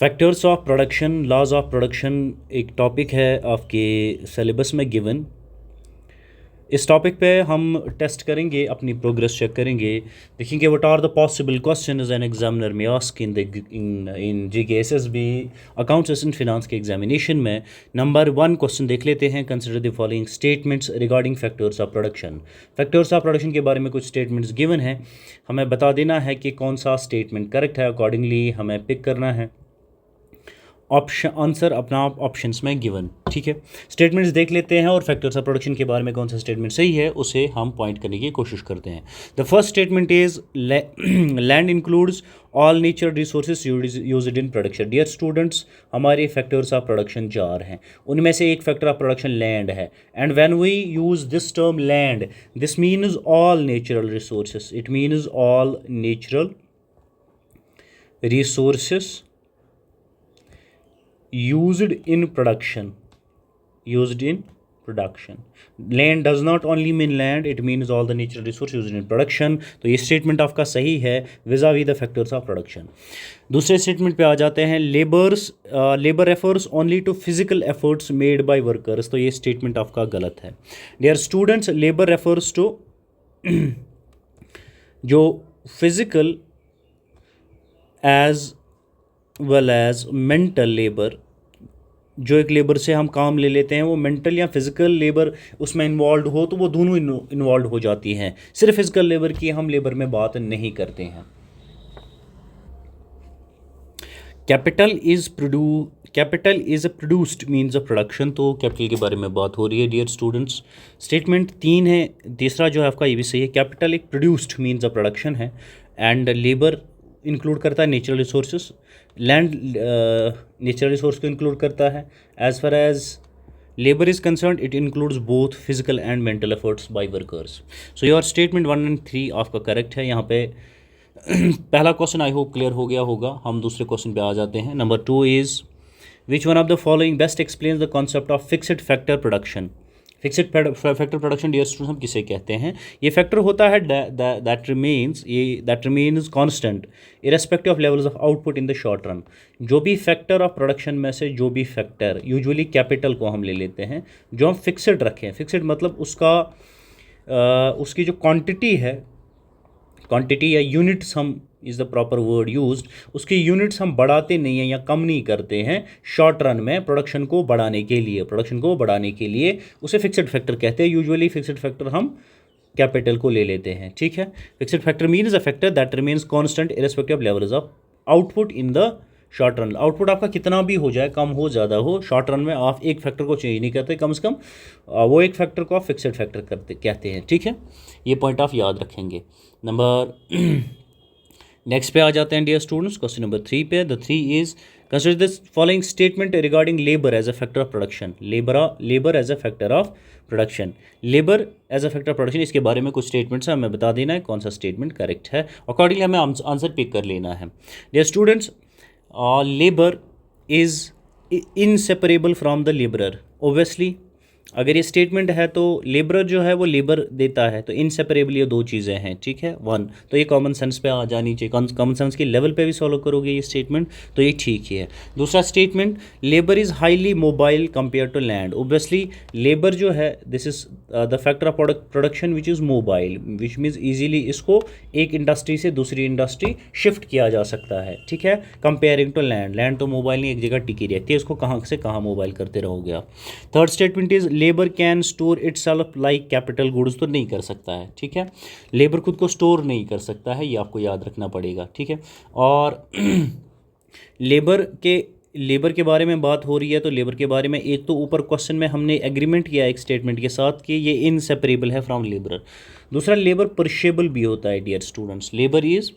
Factors of production, laws of production एक topic है आपके सिलेबस में गिवन। इस टॉपिक पे हम टेस्ट करेंगे, अपनी प्रोग्रेस चेक करेंगे, देखेंगे what are the possible questions an examiner may ask in GKSSB accounts and finance के एग्जामिनेशन में। नंबर 1 क्वेश्चन देख लेते हैं। Consider the following statements regarding factors of production. Factors of production के बारे में कुछ स्टेटमेंट्स गिवन है, हमें बता देना है कि कौन सा स्टेटमेंट करेक्ट है, अकॉर्डिंगली हमें पिक करना है। ऑप्शन आंसर अपना ऑप्शंस में गिवन, ठीक है। स्टेटमेंट्स देख लेते हैं और फैक्टर्स ऑफ प्रोडक्शन के बारे में कौन सा स्टेटमेंट सही है उसे हम पॉइंट करने की कोशिश करते हैं। The first statement is land includes all nature resources used in production. Dear students, हमारे फैक्टर्स ऑफ प्रोडक्शन 4 हैं, उनमें से एक फैक्टर ऑफ प्रोडक्शन लैंड है। And when we use this term land, this means all natural resources, it means all natural resources used in production. Land does not only mean land, it means all the natural resources used in production. तो ये statement आपका सही है vis-a-vis the factors of production। दूसरे statement पे आ जाते हैं। Labour refers only to physical efforts made by workers. तो ये स्टेटमेंट आपका गलत है। Dear students, labour refers to जो physical as well as mental labour, जो एक लेबर से हम काम ले लेते हैं वो मेंटल या फिजिकल लेबर उसमें इन्वॉल्व हो तो वो दोनों इन्वॉल्व हो जाती हैं। सिर्फ फिजिकल लेबर की हम लेबर में बात नहीं करते हैं। Capital is a produced means of production. तो कैपिटल के बारे में बात हो रही है डियर स्टूडेंट्स। स्टेटमेंट 3 है, तीसरा जो है आपका ये भी सही है। कैपिटल एक प्रोड्यूस्ड मीन्स ऑफ प्रोडक्शन है एंड लेबर इंक्लूड करता है natural resources. Land natural resource को इंक्लूड करता है। As far as labour is concern, it includes both physical and mental efforts by workers. So your statement 1 and 3 आपका correct है। यहाँ पे पहला क्वेश्चन आई होप क्लियर हो गया होगा। हम दूसरे क्वेश्चन पे आ जाते हैं। Number 2 is which one of the following best explains the concept of fixed factor production. Fixed factor production dear students हम किसे कहते हैं? ये फैक्टर होता है that remains constant irrespective of levels of output in the short run. जो भी factor of production में से जो भी फैक्टर, यूजुअली कैपिटल को हम ले लेते हैं, जो हम फिक्स्ड रखें, फिक्स्ड मतलब उसकी जो क्वांटिटी है, क्वांटिटी या यूनिट्स हम is the proper word used, उसकी यूनिट्स हम बढ़ाते नहीं हैं या कम नहीं करते हैं शॉर्ट रन में प्रोडक्शन को बढ़ाने के लिए उसे फिक्स्ड फैक्टर कहते हैं। यूजुअली फिक्स्ड फैक्टर हम कैपिटल को ले लेते हैं, ठीक है। Fixed factor means a factor that remains constant irrespective of levels of output in the short run. Output आपका कितना भी हो जाए, कम हो ज़्यादा हो, शॉर्ट रन में आप एक फैक्टर को चेंज नहीं करते, कम से कम वो एक फैक्टर को आप फिक्स्ड फैक्टर कहते हैं, ठीक है। ये पॉइंट आप याद रखेंगे। नंबर नेक्स्ट पे आ जाते हैं डियर स्टूडेंट्स, क्वेश्चन नंबर 3 पे। The 3 is consider this following statement regarding labour as a factor of production. Labour as a factor of production, labour as a factor of production, इसके बारे में कुछ statements हैं, हमें बता देना है कौन सा स्टेटमेंट करेक्ट है। अकॉर्डिंगली हमें आंसर पिक कर लेना है। Dear students, labour is inseparable from the labourer. Obviously अगर ये स्टेटमेंट है तो लेबरर जो है वो लेबर देता है, तो इनसेपरेबल ये 2 चीज़ें हैं, ठीक है। 1 तो ये कॉमन सेंस पे आ जानी चाहिए, कॉमन सेंस के लेवल पे भी सॉल्व करोगे ये स्टेटमेंट तो ये ठीक ही है। दूसरा statement, labour is highly mobile compare to land. Obviously labour जो है this is the factor of production which is mobile, which means easily इसको एक इंडस्ट्री से दूसरी इंडस्ट्री शिफ्ट किया जा सकता है, ठीक है। कंपेयरिंग टू लैंड, लैंड तो मोबाइल नहीं एक जगह टिकी रहती है, इसको कहाँ से कहाँ मोबाइल करते रहोगे आप। Third statement is labour can store itself like capital goods. तो नहीं कर सकता है, ठीक है। लेबर खुद को स्टोर नहीं कर सकता है, ये आपको याद रखना पड़ेगा, ठीक है। और लेबर के बारे में बात हो रही है तो लेबर के बारे में एक तो ऊपर क्वेश्चन में हमने एग्रीमेंट किया एक स्टेटमेंट के साथ कि ये इनसेपरेबल है फ्रॉम लेबर। दूसरा, लेबर परशेबल भी होता है dear students, labour is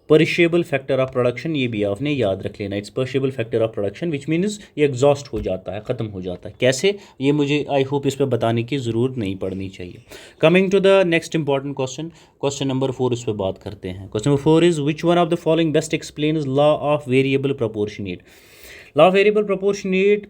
perishable factor of production, ये भी आपने याद रख लेना। It's perishable factor of production which means ये एग्जॉस्ट हो जाता है, ख़त्म हो जाता है। कैसे, ये मुझे आई होप इस पर बताने की ज़रूरत नहीं पड़नी चाहिए। Coming to the next important question, question number 4 इस पर बात करते हैं। Question number 4 is which one of the following best explains law of variable proportionate. Law of variable proportionate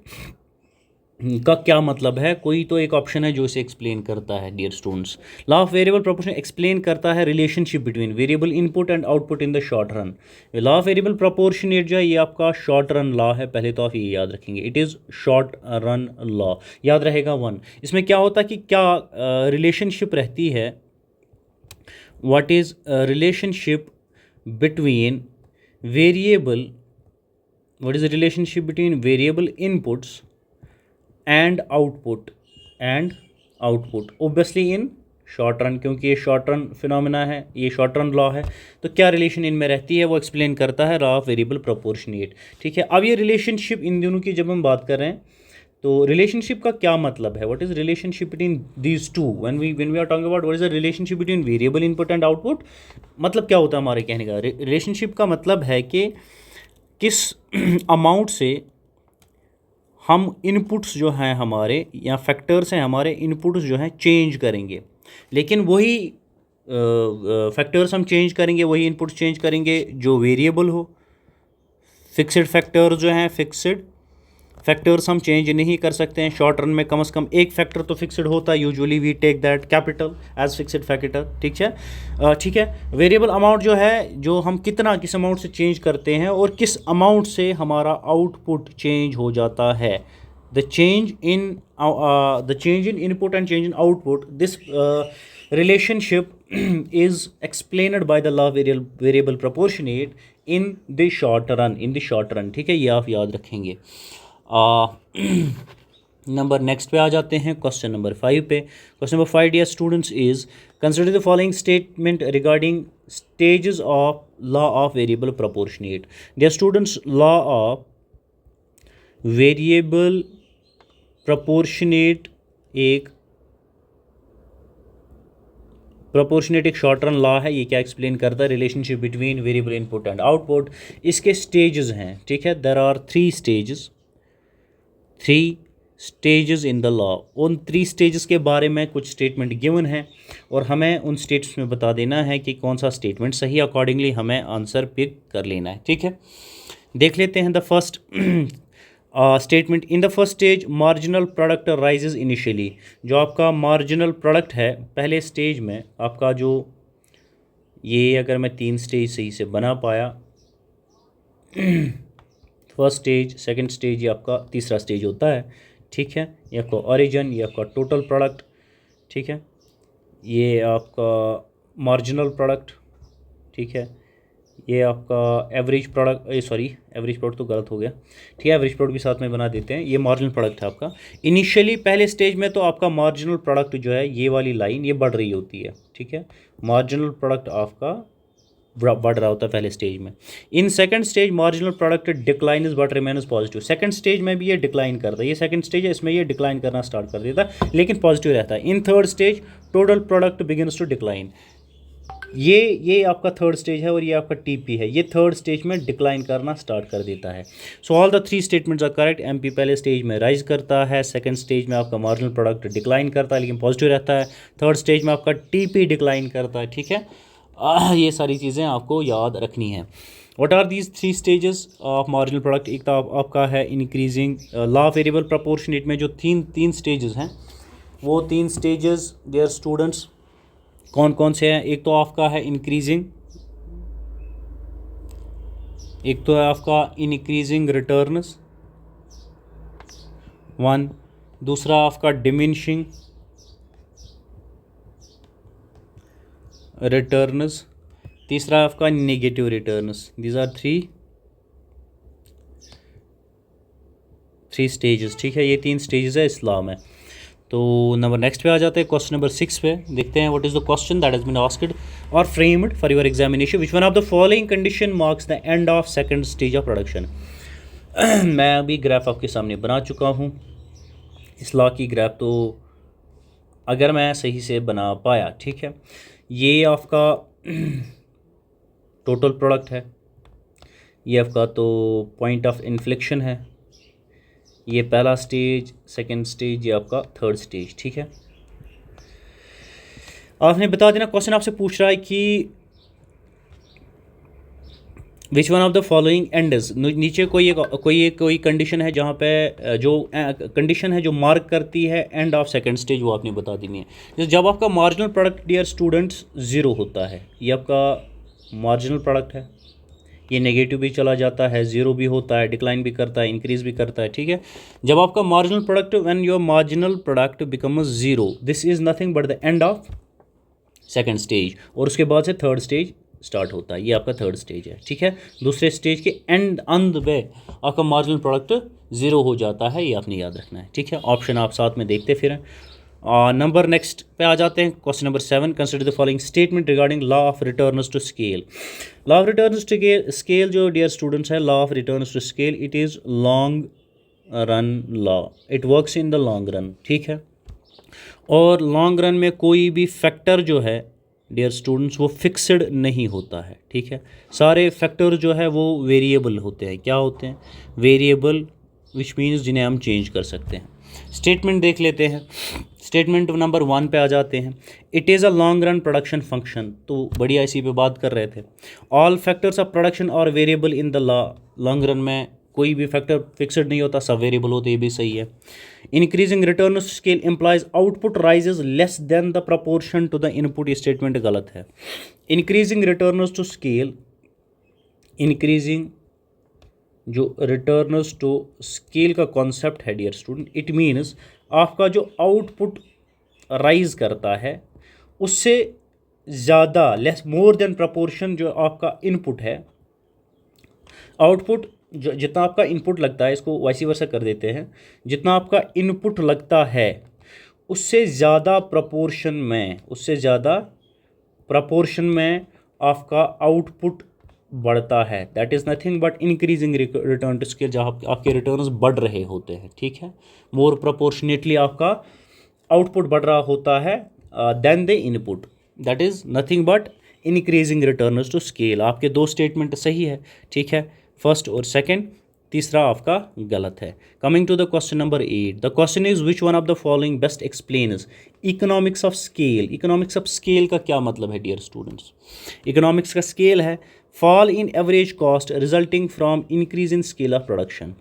का क्या मतलब है, कोई तो एक ऑप्शन है जो इसे एक्सप्लेन करता है dear students. Law of variable proportion explain करता है relationship between variable input and output in the short run. Law of variable proportionate जो है ये आपका शॉर्ट रन लॉ है, पहले तो आप ये याद रखेंगे, it is short run law, याद रहेगा वन। इसमें क्या होता है कि क्या रिलेशनशिप रहती है, what is relationship between variable, what is the relationship between variable inputs and output obviously in short run, क्योंकि ये शॉर्ट रन फिनोमिना है, ये शॉर्ट रन लॉ है, तो क्या रिलेशन इनमें रहती है वो एक्सप्लेन करता है लॉ ऑफ वेरिएबल प्रोपोर्शनेट। ठीक है, अब ये रिलेशनशिप इन दोनों की जब हम बात कर रहे हैं तो रिलेशनशिप का क्या मतलब है, what is relationship between these two, when we are talking about what is the relationship between variable input and output, मतलब क्या होता है हमारे कहने का, रिलेशनशिप का मतलब है कि किस अमाउंट से हम इनपुट्स जो हैं हमारे या फैक्टर्स हैं हमारे, इनपुट्स जो हैं चेंज करेंगे, लेकिन वही फैक्टर्स हम चेंज करेंगे, वही इनपुट्स चेंज करेंगे जो वेरिएबल हो। फिक्स्ड फैक्टर्स जो हैं, फिक्स्ड फैक्टर्स हम चेंज नहीं कर सकते हैं शॉर्ट रन में, कम से कम एक फैक्टर तो फिक्स्ड होता है, usually we take that capital as fixed factor. ठीक है, वेरिएबल अमाउंट जो है, जो हम कितना किस अमाउंट से चेंज करते हैं और किस अमाउंट से हमारा आउटपुट चेंज हो जाता है, the change in input and change in output, this relationship is explained by the law variable proportionate in the short run। ठीक है, ये आप याद रखेंगे। नंबर नेक्स्ट पे आ जाते हैं, क्वेश्चन नंबर 5 पे। Question number 5 dear students is consider the following statement regarding stages of law of variable proportionate. Dear students, law of variable proportionate एक शॉर्ट रन लॉ है। ये क्या एक्सप्लेन करता है, relationship between variable input and output. इसके stages हैं, ठीक है, there are three stages in the law. उन 3 स्टेजेस के बारे में कुछ स्टेटमेंट गिवन है और हमें उन स्टेट्स में बता देना है कि कौन सा स्टेटमेंट सही, अकॉर्डिंगली हमें आंसर पिक कर लेना है। ठीक है, देख लेते हैं the first statement. In the first stage marginal product rises initially. जो आपका मार्जिनल प्रोडक्ट है पहले स्टेज में आपका, जो ये अगर मैं 3 स्टेज सही से बना पाया, फर्स्ट स्टेज, सेकंड स्टेज, ये आपका तीसरा स्टेज होता है। ठीक है, ये आपका ओरिजिन, ये आपका टोटल प्रोडक्ट, ठीक है, ये आपका मार्जिनल प्रोडक्ट, ठीक है, ये आपका एवरेज प्रोडक्ट, एवरेज प्रोडक्ट तो गलत हो गया, ठीक है, एवरेज प्रोडक्ट भी साथ में बना देते हैं। ये मार्जिनल प्रोडक्ट है आपका। इनिशियली पहले स्टेज में तो आपका मार्जिनल प्रोडक्ट जो है, ये वाली लाइन ये बढ़ रही होती है। ठीक है, मार्जिनल प्रोडक्ट आपका बढ़ रहा होता है पहले स्टेज में। In second stage marginal product decline is but remain is positive. Second stage में भी ये डिक्लाइन करता है, ये सेकंड स्टेज है, इसमें ये डिक्लाइन करना स्टार्ट कर देता है लेकिन पॉजिटिव रहता है। In third stage total product begins to decline. ये आपका थर्ड स्टेज है और ये आपका टीपी है, ये थर्ड स्टेज में डिक्लाइन करना स्टार्ट कर देता है। So all the 3 statements are correct. MP पहले स्टेज में राइज करता है, सेकंड स्टेज में आपका मार्जिनल प्रोडक्ट डिक्लाइन करता है लेकिन पॉजिटिव रहता है, थर्ड स्टेज में आपका टीपी डिक्लाइन करता है। ठीक है, ये सारी चीज़ें आपको याद रखनी है। What are these 3 stages of marginal product. एक तो आपका है increasing law of variable proportionate में जो तीन स्टेजेस हैं, वो 3 स्टेजेस डियर स्टूडेंट्स कौन कौन से हैं। एक तो आपका है इंक्रीजिंग, एक तो है आपका इंक्रीजिंग रिटर्न्स 1, दूसरा आपका डिमिनिशिंग रिटर्न्स, तीसरा आपका negative returns. These are three stages. ठीक है, ये 3 स्टेजेस है इस्लाम में। तो नंबर नेक्स्ट पे आ जाते हैं, क्वेश्चन नंबर 6 पे देखते हैं। What is the question that has been asked और framed for your examination. Which one of the following condition marks the end of second stage of production. मैं अभी ग्राफ आपके सामने बना चुका हूँ इस लॉ की ग्राफ, तो अगर मैं सही से बना पाया, ठीक है, ये आपका टोटल प्रोडक्ट है, ये आपका तो पॉइंट ऑफ इन्फ्लेक्शन है, ये पहला स्टेज, सेकंड स्टेज, ये आपका थर्ड स्टेज। ठीक है, आपने बता देना, क्वेश्चन आपसे पूछ रहा है कि विच one of the following ends, नीचे कोई कंडीशन है जहाँ पे जो कंडीशन है जो मार्क करती है एंड ऑफ सेकंड स्टेज, वो आपने बता देनी है। जैसे जब आपका marginal product dear students zero होता है, ये आपका मार्जिनल प्रोडक्ट है, ये नेगेटिव भी चला जाता है, ज़ीरो भी होता है, डिक्लाइन भी करता है, इंक्रीज़ भी करता है, ठीक है। जब आपका marginal product, when your marginal product become zero, this is nothing but the end of second stage, और उसके बाद से थर्ड स्टेज स्टार्ट होता है। ये आपका थर्ड स्टेज है, ठीक है। दूसरे स्टेज के एंड अंत में आपका मार्जिनल प्रोडक्ट ज़ीरो हो जाता है, ये आपने याद रखना है, ठीक है। ऑप्शन आप साथ में देखते फिरें। नंबर नेक्स्ट पे आ जाते हैं, question number 7, consider the following statement regarding law of returns to scale. Law of returns to scale जो डियर स्टूडेंट्स है, law of returns to scale, it is long run law, it works in the long run, ठीक है। और long run में कोई भी factor जो है डियर स्टूडेंट्स वो फिक्स्ड नहीं होता है, ठीक है। सारे फैक्टर जो है वो वेरिएबल होते हैं। क्या होते हैं? वेरिएबल, विच मीन्स जिन्हें हम चेंज कर सकते हैं। स्टेटमेंट देख लेते हैं। स्टेटमेंट नंबर 1 पे आ जाते हैं। It is a long run production function, तो बढ़िया इसी पे बात कर रहे थे। ऑल फैक्टर्स ऑफ प्रोडक्शन और variable in the law, long run में कोई भी फैक्टर फिक्स्ड नहीं होता, सब वेरिएबल होते, ये भी सही है। Increasing return scale implies output rises less than the proportion to the input, ये स्टेटमेंट गलत है। Increasing return to scale, increasing जो रिटर्नस टू स्केल का कॉन्सेप्ट है डियर स्टूडेंट, इट मीन्स आपका जो आउटपुट राइज करता है उससे ज़्यादा, लेस, मोर देन प्रपोर्शन जो आपका इनपुट है, आउटपुट जो जितना आपका इनपुट लगता है, इसको वैसी वर्सा कर देते हैं, जितना आपका इनपुट लगता है उससे ज़्यादा प्रपोर्शन में, उससे ज़्यादा प्रपोर्शन में आपका आउटपुट बढ़ता है। That is nothing but increasing return to scale, जहाँ आपके रिटर्न्स बढ़ रहे होते हैं, ठीक है। मोर प्रपोर्शनेटली आपका आउटपुट बढ़ रहा होता है then the input, that is nothing but increasing returns to scale. आपके दो स्टेटमेंट सही है, ठीक है, फर्स्ट और सेकंड। तीसरा आपका गलत है। Coming to the question number 8, the question is which one of the following best explains economics of scale. Economics of scale का क्या मतलब है डियर स्टूडेंट्स? इकोनॉमिक्स का स्केल है fall in average cost resulting from increase in scale of production.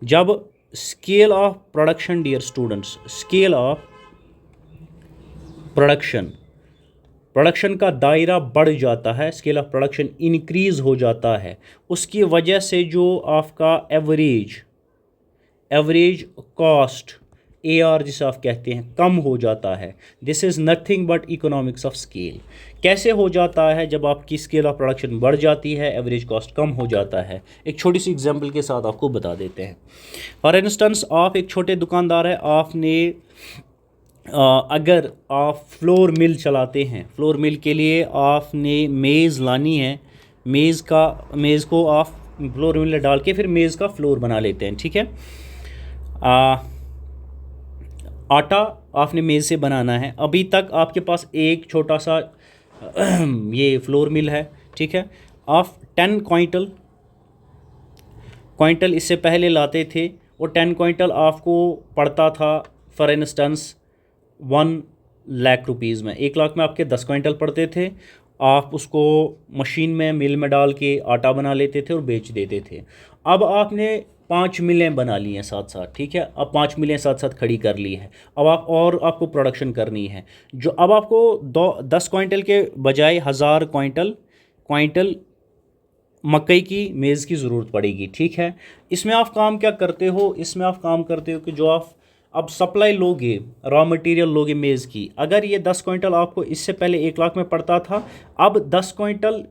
जब scale of production dear students, scale of production, production का दायरा बढ़ जाता है, स्केल ऑफ प्रोडक्शन इंक्रीज़ हो जाता है, उसकी वजह से जो आपका एवरेज कॉस्ट AR जिसे आप कहते हैं कम हो जाता है। This is nothing but economics of scale. कैसे हो जाता है? जब आपकी स्केल ऑफ प्रोडक्शन बढ़ जाती है, एवरेज कॉस्ट कम हो जाता है। एक छोटी सी एग्जांपल के साथ आपको बता देते हैं। फॉर इंस्टेंस, आप एक छोटे दुकानदार है, आपने अगर आप फ्लोर मिल चलाते हैं, फ्लोर मिल के लिए आपने मेज़ लानी है, मेज़ को आप फ्लोर मिल में डाल के फिर मेज़ का फ्लोर बना लेते हैं, ठीक है। आटा आपने मेज़ से बनाना है, अभी तक आपके पास एक छोटा सा ये फ्लोर मिल है, ठीक है। आप 10 क्वांटल इससे पहले लाते थे, और 10 क्वांटल आपको पड़ता था फॉर इंस्टेंस 1 लाख रुपीज़ में। 1 लाख में आपके 10 क्वांटल पड़ते थे। आप उसको मशीन में, मिल में डाल के आटा बना लेते थे और बेच देते थे। अब आपने 5 मिलें बना ली हैं साथ साथ, ठीक है। अब 5 मिलें साथ साथ खड़ी कर ली है। अब आपको प्रोडक्शन करनी है, जो अब आपको 10 क्वांटल के बजाय 1000 क्वांटल मकई की मेज़ की ज़रूरत पड़ेगी, ठीक है। इसमें आप काम क्या करते हो? इसमें आप काम करते हो कि जो आप अब सप्लाई लोगे, रॉ मटेरियल लोगे मेज़ की, अगर ये 10 क्वांटल आपको इससे पहले 1 लाख में पड़ता था, अब 10 क्वांटल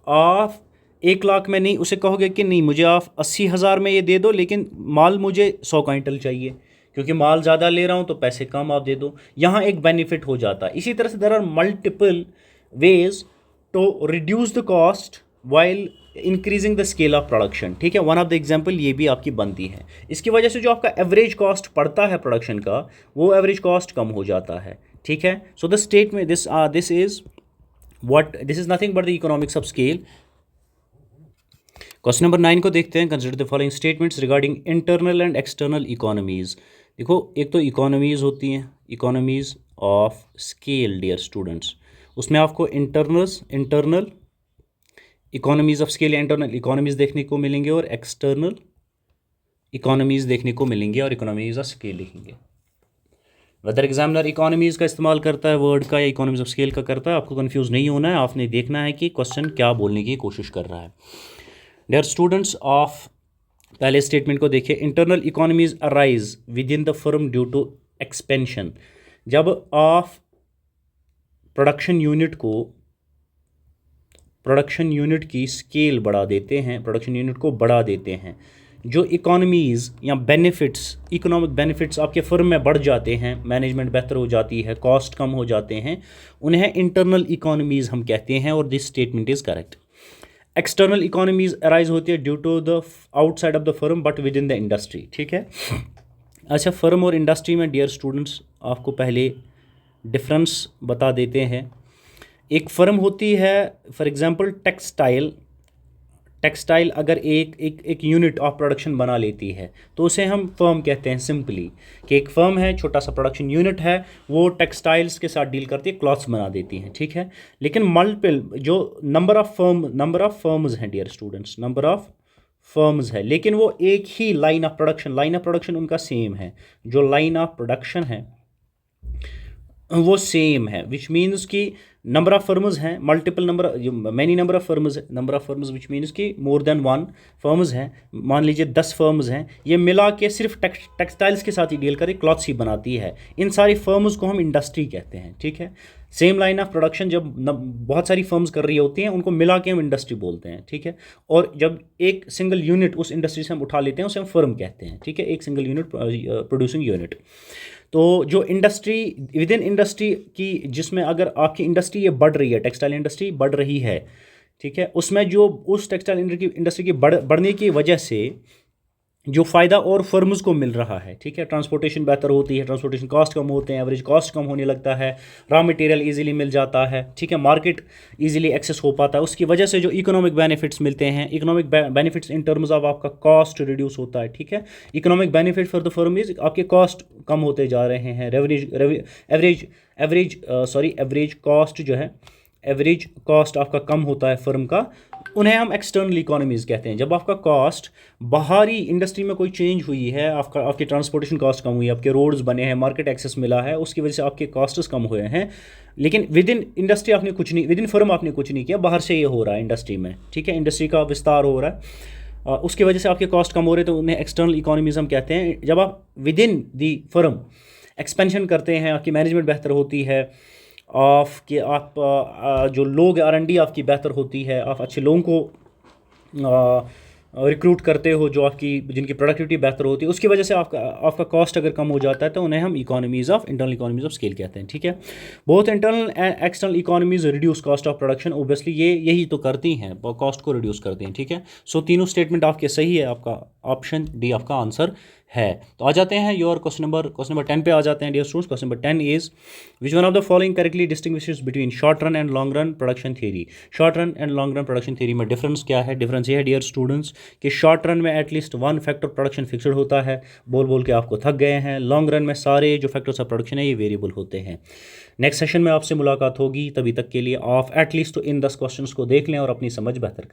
आप 1 लाख में नहीं, उसे कहोगे कि नहीं मुझे आप 80,000 में ये दे दो, लेकिन माल मुझे 100 क्वांटल चाहिए, क्योंकि माल ज़्यादा ले रहा हूँ तो पैसे कम आप दे दो। यहाँ एक बेनिफिट हो जाता है। इसी तरह से there are multiple ways to reduce the cost while increasing the scale of production, ठीक है। वन ऑफ द एग्जांपल ये भी आपकी बनती है। इसकी वजह से जो आपका एवरेज कॉस्ट पड़ता है प्रोडक्शन का, वो एवरेज कॉस्ट कम हो जाता है, ठीक है। सो द स्टेट में this is nothing but the economics of scale. Question number 9 को देखते हैं। Consider the following statements regarding internal and external economies. देखो, एक तो इकोनॉमीज़ होती हैं, economies of scale dear students, उसमें आपको इंटरनल इकोनॉमीज़ ऑफ स्केल या इंटरनल इकोनॉमीज़ देखने को मिलेंगे और एक्सटर्नल इकोनॉमीज़ देखने को मिलेंगे और इकोनॉमीज़ ऑफ स्केल लिखेंगे। वेदर एग्जामिनर इकोनॉमीज़ का इस्तेमाल करता है वर्ड का या इकोनॉमीज़ ऑफ स्केल का करता है, आपको कंफ्यूज नहीं होना है, आपने देखना है कि क्वेश्चन क्या बोलने की कोशिश कर रहा है। डियर स्टूडेंट्स ऑफ, पहले स्टेटमेंट को देखिए, internal economies arise within the firm due to expansion. जब आप प्रोडक्शन यूनिट की स्केल बढ़ा देते हैं, प्रोडक्शन यूनिट को बढ़ा देते हैं, जो इकोनॉमीज़ या बेनिफिट्स, इकोनॉमिक बेनिफिट्स आपके फर्म में बढ़ जाते हैं, मैनेजमेंट बेहतर हो जाती है, कॉस्ट कम हो जाते हैं, उन्हें इंटरनल इकोनॉमीज़ हम कहते हैं और this statement is correct. External economies arise होती है due to the outside of the firm but within the industry. ठीक है, अच्छा, फर्म और इंडस्ट्री में डियर स्टूडेंट्स आपको पहले डिफरेंस बता देते हैं। एक फर्म होती है फॉर एग्जांपल टेक्सटाइल अगर एक यूनिट ऑफ प्रोडक्शन बना लेती है तो उसे हम फर्म कहते हैं सिंपली, कि एक फर्म है, छोटा सा प्रोडक्शन यूनिट है, वो टेक्सटाइल्स के साथ डील करती है, क्लॉथ्स बना देती हैं। ठीक है, लेकिन मल्टीपल जो नंबर ऑफ फर्म्स हैं dear students, number of firms है, लेकिन वो एक ही लाइन ऑफ प्रोडक्शन उनका सेम है, जो लाइन ऑफ प्रोडक्शन है वो सेम है, विच मीन्स कि नंबर ऑफ फर्म्स हैं, multiple number, many number of firms है, number of firms which means कि मोर देन वन फर्म्स हैं, मान लीजिए 10 फर्म्स हैं, ये मिला के सिर्फ टेक्सटाइल्स के साथ ही डील करे, क्लॉथ्स ही बनाती है, इन सारी फर्म्स को हम इंडस्ट्री कहते हैं। ठीक है, सेम लाइन ऑफ प्रोडक्शन जब बहुत सारी फर्म्स कर रही होती हैं उनको मिला के हम इंडस्ट्री बोलते हैं। ठीक है, और जब एक सिंगल यूनिट उस इंडस्ट्री से हम उठा लेते हैं उसे हम फर्म कहते हैं। ठीक है, एक सिंगल यूनिट प्रोड्यूसिंग यूनिट। तो जो इंडस्ट्री विद इन इंडस्ट्री की, जिसमें अगर आपकी इंडस्ट्री ये बढ़ रही है, टेक्सटाइल इंडस्ट्री बढ़ रही है, ठीक है, उसमें जो उस टेक्सटाइल इंडस्ट्री की बढ़ने की वजह से जो फ़ायदा और फर्म्स को मिल रहा है, ठीक है, ट्रांसपोर्टेशन बेहतर होती है, ट्रांसपोर्टेशन कॉस्ट कम होते हैं, एवरेज कॉस्ट कम होने लगता है, रॉ मटेरियल इजीली मिल जाता है, ठीक है, मार्केट इजीली एक्सेस हो पाता है, उसकी वजह से जो इकोनॉमिक बेनिफिट्स मिलते हैं, economic benefits in terms of आपका कॉस्ट रिड्यूस होता है। ठीक है, economic benefit for the firm is आपके कॉस्ट कम होते जा रहे हैं, एवरेज कॉस्ट जो है, एवरेज कॉस्ट आपका कम होता है फर्म का, उन्हें हम एक्सटर्नल इकोनॉमीज़ कहते हैं। जब आपका कॉस्ट बाहरी इंडस्ट्री में कोई चेंज हुई है, आपकी ट्रांसपोर्टेशन कॉस्ट कम हुई है, आपके रोड्स बने हैं, मार्केट एक्सेस मिला है, उसकी वजह से आपके कॉस्ट्स कम हुए हैं, लेकिन विद इन इंडस्ट्री आपने कुछ नहीं, विद इन फर्म आपने कुछ नहीं किया, बाहर से ये हो रहा है इंडस्ट्री में। ठीक है, इंडस्ट्री का विस्तार हो रहा है, उसकी वजह से आपके कॉस्ट कम हो रहे हैं, तो उन्हें एक्सटर्नल इकोनॉमीज़ हम कहते हैं। जब आप with in the firm expansion करते हैं, आपकी मैनेजमेंट बेहतर होती है, आप जो लोग R&D आपकी बेहतर होती है, आप अच्छे लोगों को रिक्रूट करते हो, जो जिनकी प्रोडक्टिविटी बेहतर होती है, उसकी वजह से आपका कॉस्ट अगर कम हो जाता है तो उन्हें हम इंटरनल इकोनॉमीज ऑफ स्केल कहते हैं। ठीक है, both internal and external economies reduce cost of production, obviously ये यही तो करती हैं, कॉस्ट को रिड्यूस करती हैं। ठीक है, सो तीनों स्टेटमेंट आपके सही है, आपका ऑप्शन डी आपका आंसर है। तो आ जाते हैं योर क्वेश्चन नंबर 10 पे आ जाते हैं dear students. Question number 10 is which one of the following correctly distinguishes between short run and long run production theory. Short run and long run production theory में difference क्या है? Difference ये है dear students कि short run में at least one factor production fixed होता है, बोल के आपको थक गए हैं। लॉन्ग रन में सारे जो फैक्टर्स ऑफ प्रोडक्शन है ये वेरिएबल होते हैं। नेक्स्ट सेशन में आपसे मुलाकात होगी, तभी तक के लिए आप एटलीस्ट तो इन 10 क्वेश्चंस को देख लें और अपनी समझ बेहतर